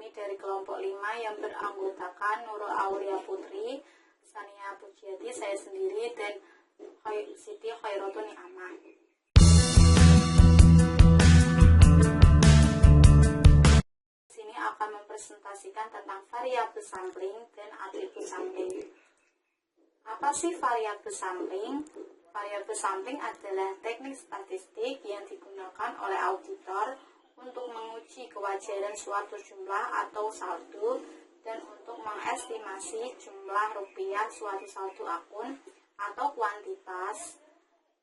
kami dari kelompok 5 yang beranggotakan Nurul Aulia Putri, Sania Pujiati, saya sendiri, dan Siti Khairotun Ni'amah. Sini akan mempresentasikan tentang variabel sampling dan atribut sampling. Apa sih variabel sampling? Variabel sampling adalah teknik statistik yang digunakan oleh auditor untuk menguji kewajaran suatu jumlah atau saldo dan untuk mengestimasi jumlah rupiah suatu saldo akun atau kuantitas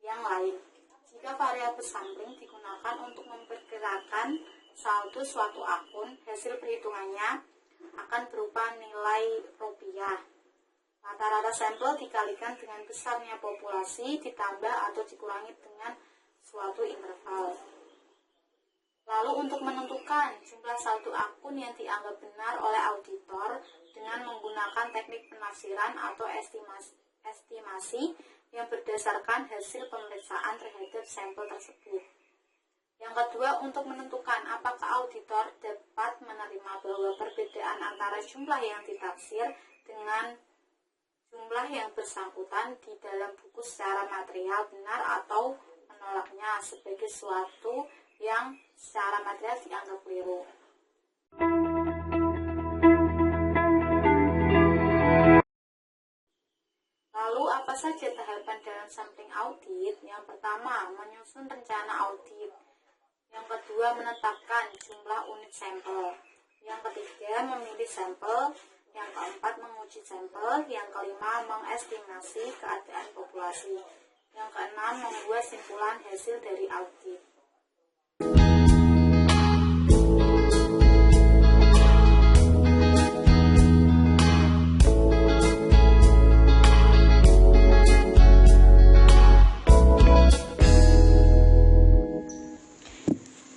yang lain. Jika variabel sampling digunakan untuk memperkirakan saldo suatu akun, hasil perhitungannya akan berupa nilai rupiah. Rata-rata sampel dikalikan dengan besarnya populasi ditambah atau dikurangi dengan suatu interval. Lalu untuk menentukan jumlah saldo akun yang dianggap benar oleh auditor dengan menggunakan teknik penafsiran atau estimasi yang berdasarkan hasil pemeriksaan terhadap sampel tersebut. Yang kedua, untuk menentukan apakah auditor dapat menerima bahwa perbedaan antara jumlah yang ditafsir dengan jumlah yang bersangkutan di dalam buku secara material benar atau menolaknya sebagai suatu yang secara material dianggap keliru. Lalu apa saja tahapan dalam sampling audit? Yang pertama, menyusun rencana audit. Yang kedua, menetapkan jumlah unit sampel. Yang ketiga, memilih sampel. Yang keempat, menguji sampel. Yang kelima, mengestimasi keadaan populasi. Yang keenam, membuat simpulan hasil dari audit.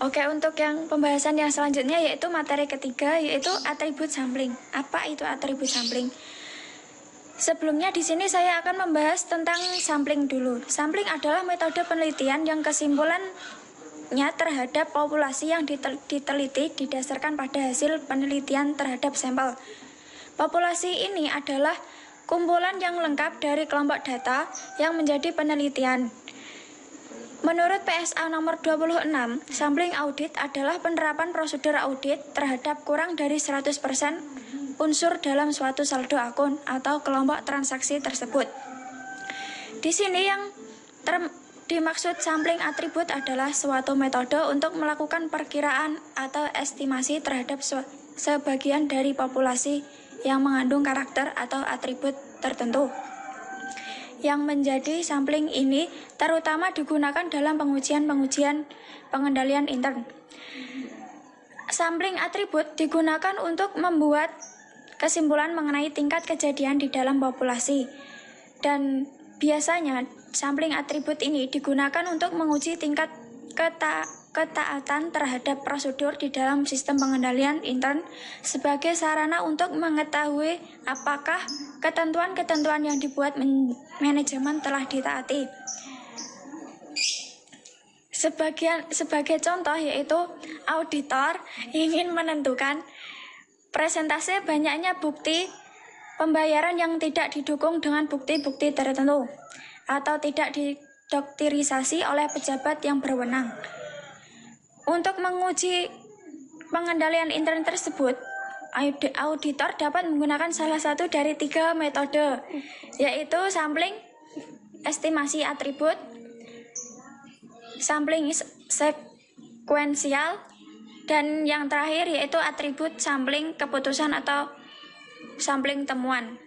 Oke, untuk yang pembahasan yang selanjutnya yaitu materi ketiga, yaitu atribut sampling. Apa itu atribut sampling? Sebelumnya di sini saya akan membahas tentang sampling dulu. Sampling adalah metode penelitian yang kesimpulannya terhadap populasi yang diteliti didasarkan pada hasil penelitian terhadap sampel. Populasi ini adalah kumpulan yang lengkap dari kelompok data yang menjadi penelitian. Menurut PSA nomor 26, sampling audit adalah penerapan prosedur audit terhadap kurang dari 100% unsur dalam suatu saldo akun atau kelompok transaksi tersebut. Di sini yang dimaksud sampling atribut adalah suatu metode untuk melakukan perkiraan atau estimasi terhadap sebagian dari populasi yang mengandung karakter atau atribut tertentu. Yang menjadi sampling ini terutama digunakan dalam pengujian pengendalian intern. Sampling atribut digunakan untuk membuat kesimpulan mengenai tingkat kejadian di dalam populasi. Dan biasanya sampling atribut ini digunakan untuk menguji tingkat ketaatan terhadap prosedur di dalam sistem pengendalian intern sebagai sarana untuk mengetahui apakah ketentuan-ketentuan yang dibuat manajemen telah ditaati. Sebagai contoh yaitu auditor ingin menentukan presentase banyaknya bukti pembayaran yang tidak didukung dengan bukti-bukti tertentu atau tidak didokterisasi oleh pejabat yang berwenang. Untuk menguji pengendalian intern tersebut, auditor dapat menggunakan salah satu dari 3 metode, yaitu sampling, estimasi atribut, sampling sekuensial, dan yang terakhir yaitu atribut sampling keputusan atau sampling temuan.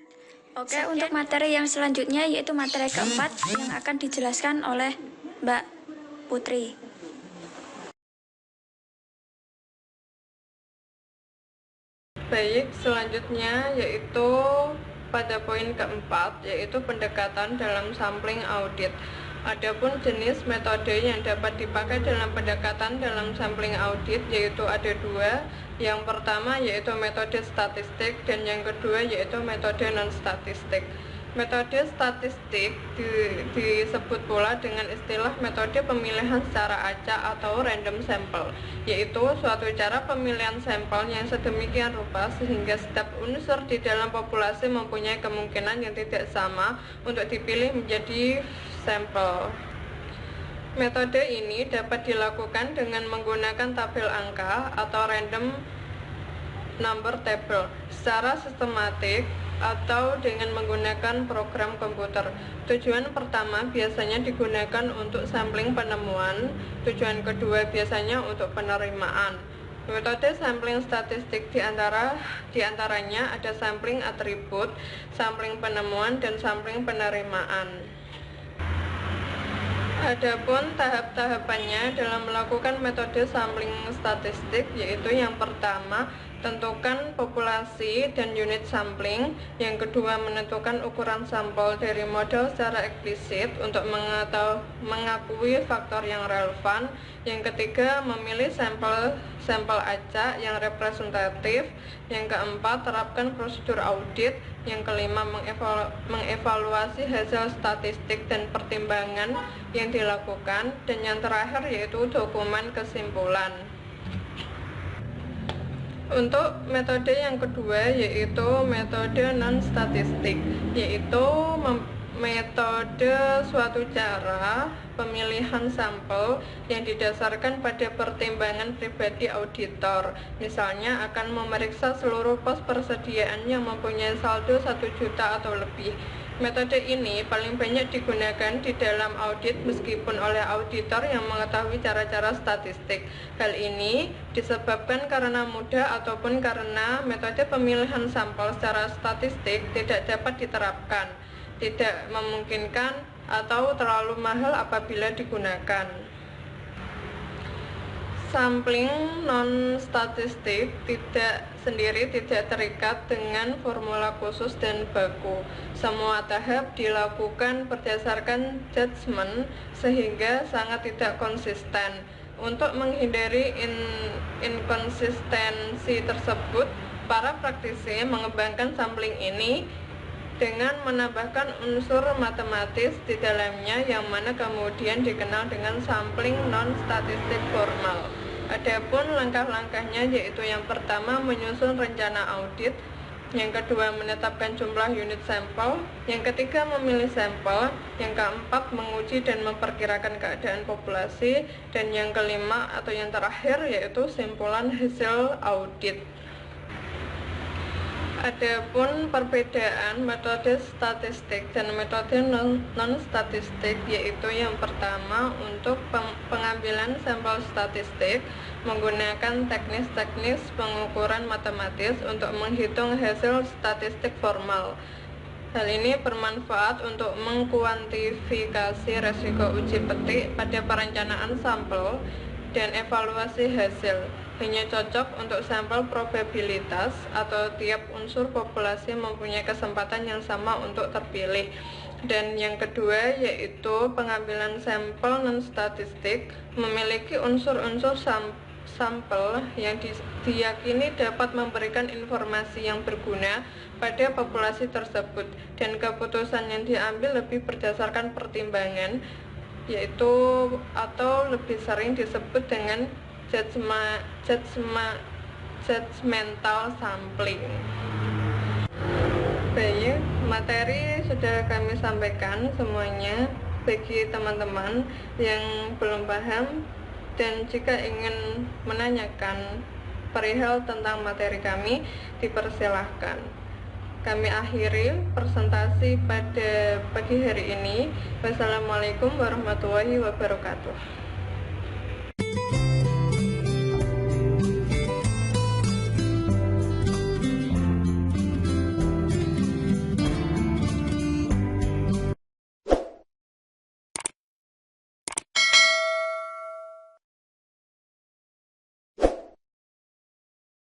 Oke, untuk materi yang selanjutnya yaitu materi keempat yang akan dijelaskan oleh Mbak Putri. Baik, selanjutnya yaitu pada poin keempat, yaitu pendekatan dalam sampling audit. Adapun jenis metode yang dapat dipakai dalam pendekatan dalam sampling audit yaitu ada 2. Yang pertama yaitu metode statistik dan yang kedua yaitu metode non-statistik. Metode statistik disebut pula dengan istilah metode pemilihan secara acak atau random sample, yaitu suatu cara pemilihan sampel yang sedemikian rupa sehingga setiap unsur di dalam populasi mempunyai kemungkinan yang tidak sama untuk dipilih menjadi sampel. Metode ini dapat dilakukan dengan menggunakan tabel angka atau random number table secara sistematik atau dengan menggunakan program komputer. Tujuan pertama biasanya digunakan untuk sampling penemuan, tujuan kedua biasanya untuk penerimaan. Metode sampling statistik diantaranya ada sampling atribut, sampling penemuan, dan sampling penerimaan. Adapun tahap-tahapannya dalam melakukan metode sampling statistik, yaitu yang pertama, tentukan populasi dan unit sampling. Yang kedua, menentukan ukuran sampel dari model secara eksplisit untuk mengakui faktor yang relevan. Yang ketiga, memilih sampel acak yang representatif. Yang keempat, terapkan prosedur audit. Yang kelima, mengevaluasi hasil statistik dan pertimbangan yang dilakukan. Dan yang terakhir yaitu dokumen kesimpulan. Untuk metode yang kedua yaitu metode non-statistik, yaitu metode suatu cara pemilihan sampel yang didasarkan pada pertimbangan pribadi auditor. Misalnya akan memeriksa seluruh pos persediaan yang mempunyai saldo 1 juta atau lebih. Metode ini paling banyak digunakan di dalam audit meskipun oleh auditor yang mengetahui cara-cara statistik. Hal ini disebabkan karena mudah ataupun karena metode pemilihan sampel secara statistik tidak dapat diterapkan, tidak memungkinkan, atau terlalu mahal apabila digunakan. Sampling non-statistik tidak terikat dengan formula khusus dan baku. Semua tahap dilakukan berdasarkan judgement sehingga sangat tidak konsisten. Untuk menghindari inkonsistensi tersebut, para praktisi mengembangkan sampling ini dengan menambahkan unsur matematis di dalamnya yang mana kemudian dikenal dengan sampling non-statistik formal. Adapun langkah-langkahnya yaitu yang pertama menyusun rencana audit, yang kedua menetapkan jumlah unit sampel, yang ketiga memilih sampel, yang keempat menguji dan memperkirakan keadaan populasi, dan yang kelima atau yang terakhir yaitu simpulan hasil audit. Adapun perbedaan metode statistik dan metode non-statistik yaitu yang pertama untuk pengambilan sampel statistik menggunakan teknis-teknis pengukuran matematis untuk menghitung hasil statistik formal. Hal ini bermanfaat untuk mengkuantifikasi resiko uji petik pada perencanaan sampel dan evaluasi hasil. Hanya cocok untuk sampel probabilitas atau tiap unsur populasi mempunyai kesempatan yang sama untuk terpilih. Dan yang kedua yaitu pengambilan sampel non-statistik memiliki unsur-unsur sampel yang diyakini dapat memberikan informasi yang berguna pada populasi tersebut, dan keputusan yang diambil lebih berdasarkan pertimbangan, yaitu atau lebih sering disebut dengan judgmental sampling. Baik, materi sudah kami sampaikan semuanya. Bagi teman-teman yang belum paham dan jika ingin menanyakan perihal tentang materi kami, dipersilahkan. Kami akhiri presentasi pada pagi hari ini. Wassalamualaikum warahmatullahi wabarakatuh.